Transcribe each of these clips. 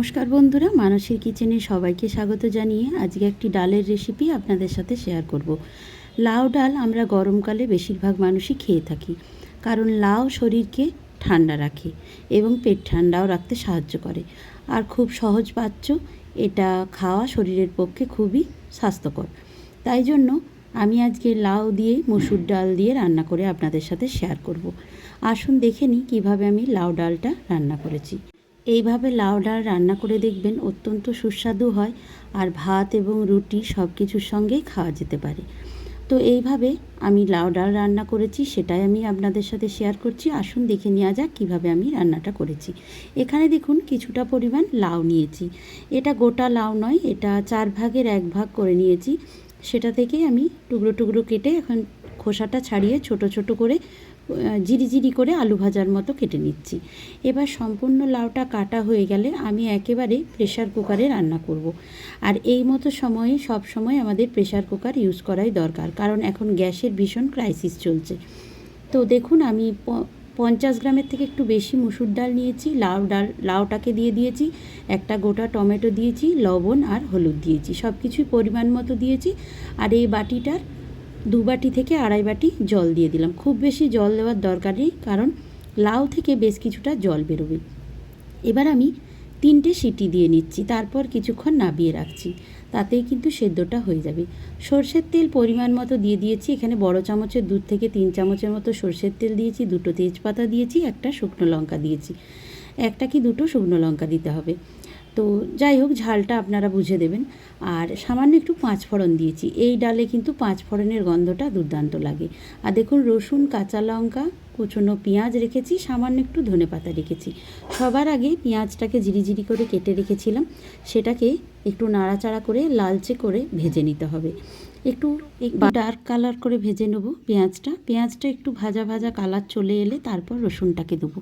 নমস্কার বন্ধুরা, মানসীর কিচেনে সবাইকে স্বাগত জানিয়ে আজকে একটি ডালের রেসিপি আপনাদের সাথে শেয়ার করব। লাউ ডাল আমরা গরমকালে বেশিরভাগ মানুষই খেয়ে থাকি, কারণ লাউ শরীরকে ঠান্ডা রাখে এবং পেট ঠান্ডাও রাখতে সাহায্য করে। আর খুব সহজপাচ্য, এটা খাওয়া শরীরের পক্ষে খুবই স্বাস্থ্যকর। তাই জন্য আমি আজকে লাউ দিয়ে মসুর ডাল দিয়ে রান্না করে আপনাদের সাথে শেয়ার করব। আসুন দেখে নিই কীভাবে আমি লাউ ডালটা রান্না করেছি। এইভাবে লাউ ডাল রান্না করে দেখবেন, অত্যন্ত সুস্বাদু হয় আর ভাত এবং রুটি সব কিছুর সঙ্গেই খাওয়া যেতে পারে। তো এইভাবে আমি লাউ ডাল রান্না করেছি, সেটাই আমি আপনাদের সাথে শেয়ার করছি। আসুন দেখে নেওয়া যাক কীভাবে আমি রান্নাটা করেছি। এখানে দেখুন কিছুটা পরিমাণ লাউ নিয়েছি। এটা গোটা লাউ নয়, এটা 4 ভাগের 1 ভাগ করে নিয়েছি। সেটা থেকে আমি টুকরো টুকরো কেটে এখন খোসাটা ছাড়িয়ে ছোট ছোট করে জিরি করে আলু ভাজার মতো কেটে নিচ্ছি। এবার সম্পূর্ণ লাউটা কাটা হয়ে গেলে আমি একেবারে প্রেশার কুকারে রান্না করব। আর এই মতো সময়ে সব সময় আমাদের প্রেশার কুকার ইউজ করাই দরকার, কারণ এখন গ্যাসের ভীষণ ক্রাইসিস চলছে। তো দেখুন আমি 50 গ্রামের থেকে একটু বেশি মসুর ডাল নিয়েছি। লাউটাকে দিয়ে দিয়েছি, একটা গোটা টমেটো দিয়েছি, লবণ আর হলুদ দিয়েছি, সব কিছুই পরিমাণ মতো দিয়েছি। আর এই বাটিটার 2 বাটি থেকে 2.5 বাটি জল দিয়ে দিলাম। খুব বেশি জল দেওয়ার দরকার নেই, কারণ লাউ থেকে বেশ কিছুটা জল বেরোবে। এবার আমি 3টে সিটি দিয়ে নিচ্ছি, তারপর কিছুক্ষণ নাবিয়ে রাখছি, তাতেই কিন্তু সেদ্ধটা হয়ে যাবে। সর্ষের তেল পরিমাণ মতো দিয়ে দিয়েছি। এখানে বড় চামচের 2 থেকে 3 চামচের মতো সর্ষের তেল দিয়েছি, 2টো তেজপাতা দিয়েছি, একটা শুকনো লঙ্কা দিয়েছি। একটা কি 2টো শুকনো লঙ্কা দিতে হবে। তো যাই হোক, ঝালটা আপনারা বুঝে দেবেন। আর সামান্য একটু 5 ফোড়ন দিয়েছি। এই ডালে কিন্তু 5 ফোড়নের গন্ধটা দুর্দান্ত লাগে। আর দেখুন, রসুন, কাঁচা লঙ্কা, কুচনো পেঁয়াজ রেখেছি, সামান্য একটু ধনেপাতা রেখেছি। সবার আগে পেঁয়াজটাকে জিরি করে কেটে রেখেছিলাম, সেটাকে একটু নাড়াচাড়া করে লালচে করে ভেজে নিতে হবে। একটু ডার্ক কালার করে ভেজে নেব পেঁয়াজটা একটু ভাজা ভাজা কালার চলে এলে তারপর রসুনটাকে দেবো।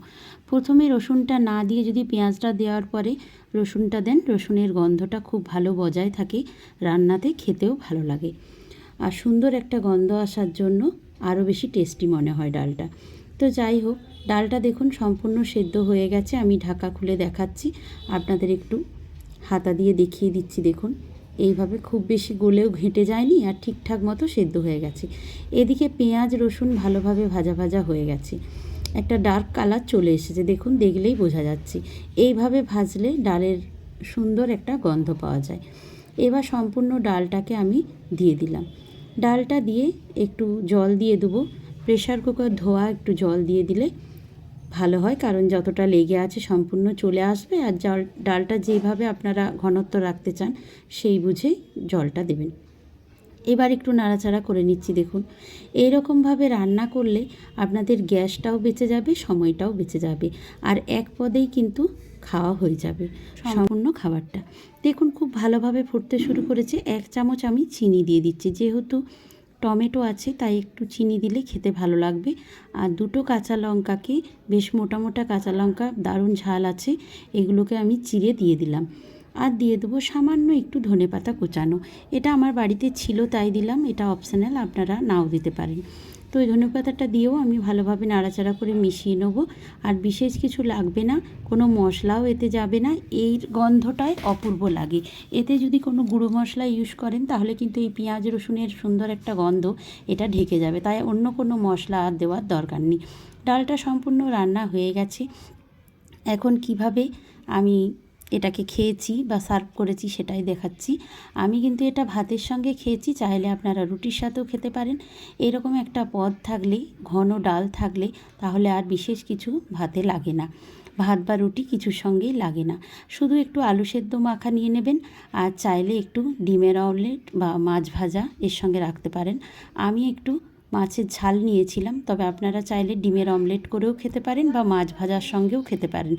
প্রথমে রসুনটা না দিয়ে যদি পেঁয়াজটা দেওয়ার পরে রসুনটা দেন, রসুনের গন্ধটা খুব ভালো বজায় থাকে, রান্নাতে খেতেও ভালো লাগে। আর সুন্দর একটা গন্ধ আসার জন্য আরও বেশি টেস্টি মনে হয় ডালটা। তো যাই হোক, ডালটা দেখুন সম্পূর্ণ সেদ্ধ হয়ে গেছে। আমি ঢাকা খুলে দেখাচ্ছি, আপনাদের একটু হাতা দিয়ে দেখিয়ে দিচ্ছি। দেখুন, এইভাবে খুব বেশি গলেও ঘেঁটে যায়নি আর ঠিকঠাক মতো সেদ্ধ হয়ে গেছে। এদিকে পেঁয়াজ রসুন ভালোভাবে ভাজা ভাজা হয়ে গেছে, একটা ডার্ক কালার চলে এসেছে, দেখুন দেখলেই বোঝা যাচ্ছে। এইভাবে ভাজলে ডালের সুন্দর একটা গন্ধ পাওয়া যায়। এবার সম্পূর্ণ ডালটাকে আমি দিয়ে দিলাম। ডালটা দিয়ে একটু জল দিয়ে দেবো। প্রেশার কুকার ধোয়া একটু জল দিয়ে দিলে ভালো হয়, কারণ যতটা লেগে আছে সম্পূর্ণ চলে আসবে। আর ডালটা যেভাবে আপনারা ঘনত্ব রাখতে চান সেই বুঝেই জলটা দেবেন। এবার একটু নাড়াচাড়া করে নিচ্ছি। দেখুন, এইরকমভাবে রান্না করলে আপনাদের গ্যাসটাও বেঁচে যাবে, সময়টাও বেঁচে যাবে, আর এক পদেই কিন্তু খাওয়া হয়ে যাবে সম্পূর্ণ খাবারটা। দেখুন খুব ভালোভাবে ফুটতে শুরু করেছে। 1 চামচ আমি চিনি দিয়ে দিচ্ছি, যেহেতু টমেটো আছে তাই একটু চিনি দিলে খেতে ভালো লাগবে। আর 2টো কাঁচা লঙ্কাকে, বেশ মোটা মোটা কাঁচা লঙ্কা, দারুণ ঝাল আছে, এগুলোকে আমি চিড়ে দিয়ে দিলাম। আর দিয়ে দেবো সামান্য একটু ধনেপাতা কুচানো। এটা আমার বাড়িতে ছিল তাই দিলাম, এটা অপশনাল, আপনারা নাও দিতে পারেন। তো এই ধনেপাতাটা দিয়েও আমি ভালোভাবে নাড়াচাড়া করে মিশিয়ে নেব। আর বিশেষ কিছু লাগবে না, কোনো মশলাও এতে যাবে না, এই গন্ধটাই অপূর্ব লাগে। এতে যদি কোনো গুঁড়ো মশলা ইউজ করেন তাহলে কিন্তু এই পেঁয়াজ রসুনের সুন্দর একটা গন্ধ এটা ঢেকে যাবে, তাই অন্য কোনো মশলা আর দেওয়ার দরকার নেই। ডালটা সম্পূর্ণ রান্না হয়ে গেছে। এখন কিভাবে আমি এটাকে খেয়েছি বা সার্ভ করেছি সেটাই দেখাচ্ছি। আমি কিন্তু এটা ভাতের সঙ্গে খেয়েছি, চাইলে আপনারা রুটির সাথেও খেতে পারেন। এরকম একটা পদ থাকলে, ঘন ডাল থাকলে, তাহলে আর বিশেষ কিছু ভাতে লাগে না, ভাত বা রুটি কিছুর সঙ্গেই লাগে না। শুধু একটু আলু সেদ্ধ মাখা নিয়ে নেবেন, আর চাইলে একটু ডিমের অমলেট বা মাছ ভাজা এর সঙ্গে রাখতে পারেন। আমি একটু মাছের ঝাল নিয়েছিলাম, তবে আপনারা চাইলে ডিমের অমলেট করেও খেতে পারেন বা মাছ ভাজার সঙ্গেও খেতে পারেন।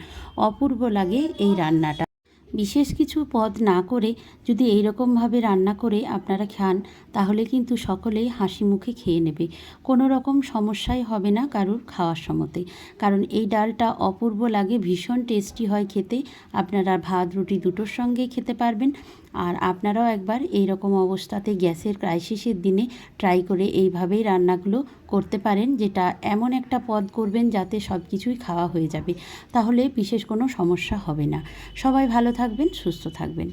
অপূর্ব লাগে এই রান্নাটা। বিশেষ কিছু পদ না করে যদি এই রকমভাবে রান্না করে আপনারা খান, তাহলে কিন্তু সকলেই হাসি মুখে খেয়ে নেবে, কোনো রকম সমস্যাই হবে না কারুর খাওয়ার সময়তে। কারণ এই ডালটা অপূর্ব লাগে, ভীষণ টেস্টি হয় খেতে। আপনারা ভাত রুটি দুটোর সঙ্গেই খেতে পারবেন। আর আপনারাও একবার এই রকম অবস্থাতে গ্যাসের ক্রাইসিসের দিনে ট্রাই করে এইভাবেই রান্নাগুলো করতে পারেন, যেটা এমন একটা পদ করবেন যাতে সব কিছুই খাওয়া হয়ে যাবে, তাহলে বিশেষ কোনো সমস্যা হবে না। সবাই ভালো থাকবেন, সুস্থ থাকবেন।